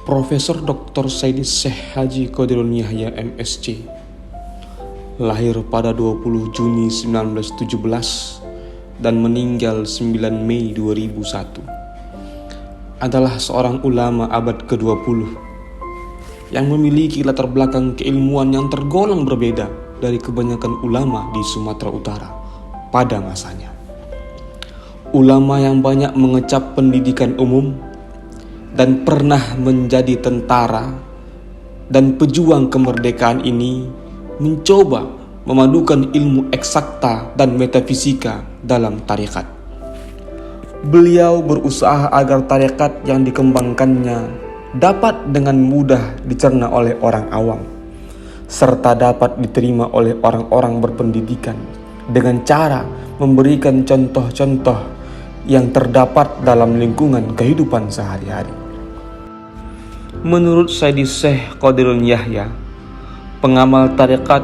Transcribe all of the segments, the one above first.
Profesor Dr. Saidi Syekh Haji Qadirun Yahya MSc lahir pada 20 Juni 1917 dan meninggal 9 Mei 2001. Adalah seorang ulama abad ke-20 yang memiliki latar belakang keilmuan yang tergolong berbeda dari kebanyakan ulama di Sumatera Utara pada masanya. Ulama yang banyak mengecap pendidikan umum dan pernah menjadi tentara dan pejuang kemerdekaan ini mencoba memadukan ilmu eksakta dan metafisika dalam tarekat. Beliau berusaha agar tarekat yang dikembangkannya dapat dengan mudah dicerna oleh orang awam, serta dapat diterima oleh orang-orang berpendidikan dengan cara memberikan contoh-contoh yang terdapat dalam lingkungan kehidupan sehari-hari. Menurut Saidi Syekh Qadirun Yahya, pengamal tarekat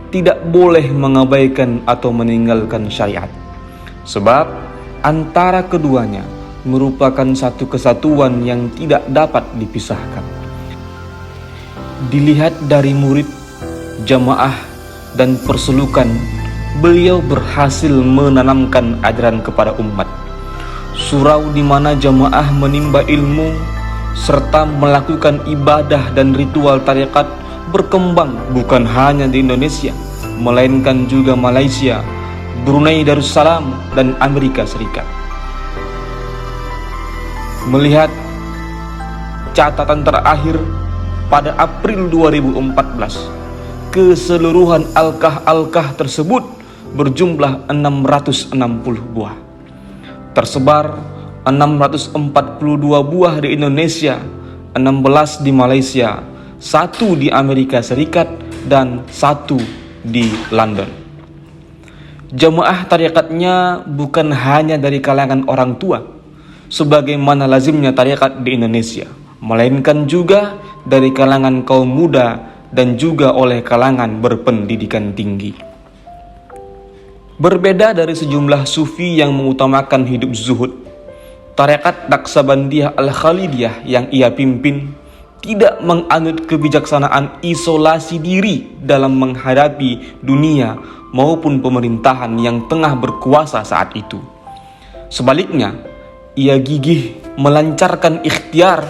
tidak boleh mengabaikan atau meninggalkan syariat, sebab antara keduanya merupakan satu kesatuan yang tidak dapat dipisahkan. Dilihat dari murid, jamaah, dan perselukan, beliau berhasil menanamkan ajaran kepada umat. Surau di mana jamaah menimba ilmu serta melakukan ibadah dan ritual tarekat berkembang bukan hanya di Indonesia, melainkan juga Malaysia, Brunei Darussalam, dan Amerika Serikat. Melihat catatan terakhir pada April 2014, keseluruhan alkah-alkah tersebut berjumlah 660 buah. Tersebar 642 buah di Indonesia, 16 di Malaysia, 1 di Amerika Serikat, dan 1 di London. Jamaah tarekatnya bukan hanya dari kalangan orang tua, sebagaimana lazimnya tarekat di Indonesia, melainkan juga dari kalangan kaum muda dan juga oleh kalangan berpendidikan tinggi. Berbeda dari sejumlah sufi yang mengutamakan hidup zuhud, tarekat Naqsabandiyah Al-Khalidiyah yang ia pimpin tidak menganut kebijaksanaan isolasi diri dalam menghadapi dunia maupun pemerintahan yang tengah berkuasa saat itu. Sebaliknya, ia gigih melancarkan ikhtiar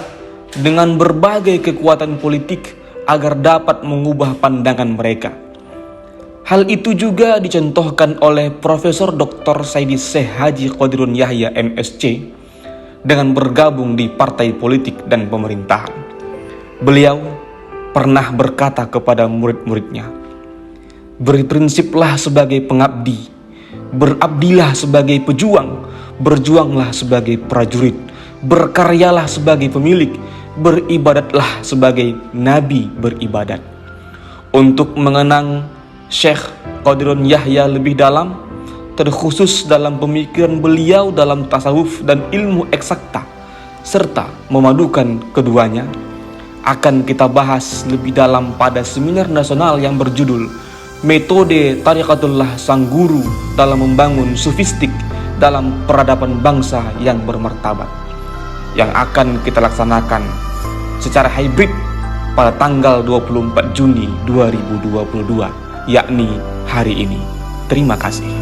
dengan berbagai kekuatan politik agar dapat mengubah pandangan mereka. Hal itu juga dicontohkan oleh Profesor Dr. Saidi Syekh Haji Qadirun Yahya MSc dengan bergabung di partai politik dan pemerintahan. Beliau pernah berkata kepada murid-muridnya, "Berprinsiplah sebagai pengabdi, berabdilah sebagai pejuang, berjuanglah sebagai prajurit, berkaryalah sebagai pemilik, beribadatlah sebagai nabi beribadat." Untuk mengenang Syekh Qadirun Yahya lebih dalam, terkhusus dalam pemikiran beliau dalam tasawuf dan ilmu eksakta, serta memadukan keduanya, akan kita bahas lebih dalam pada seminar nasional yang berjudul Metode Tariqatullah Sang Guru dalam Membangun Sufistik dalam Peradaban Bangsa yang Bermartabat, yang akan kita laksanakan secara hybrid pada tanggal 24 Juni 2022, yakni hari ini. Terima kasih.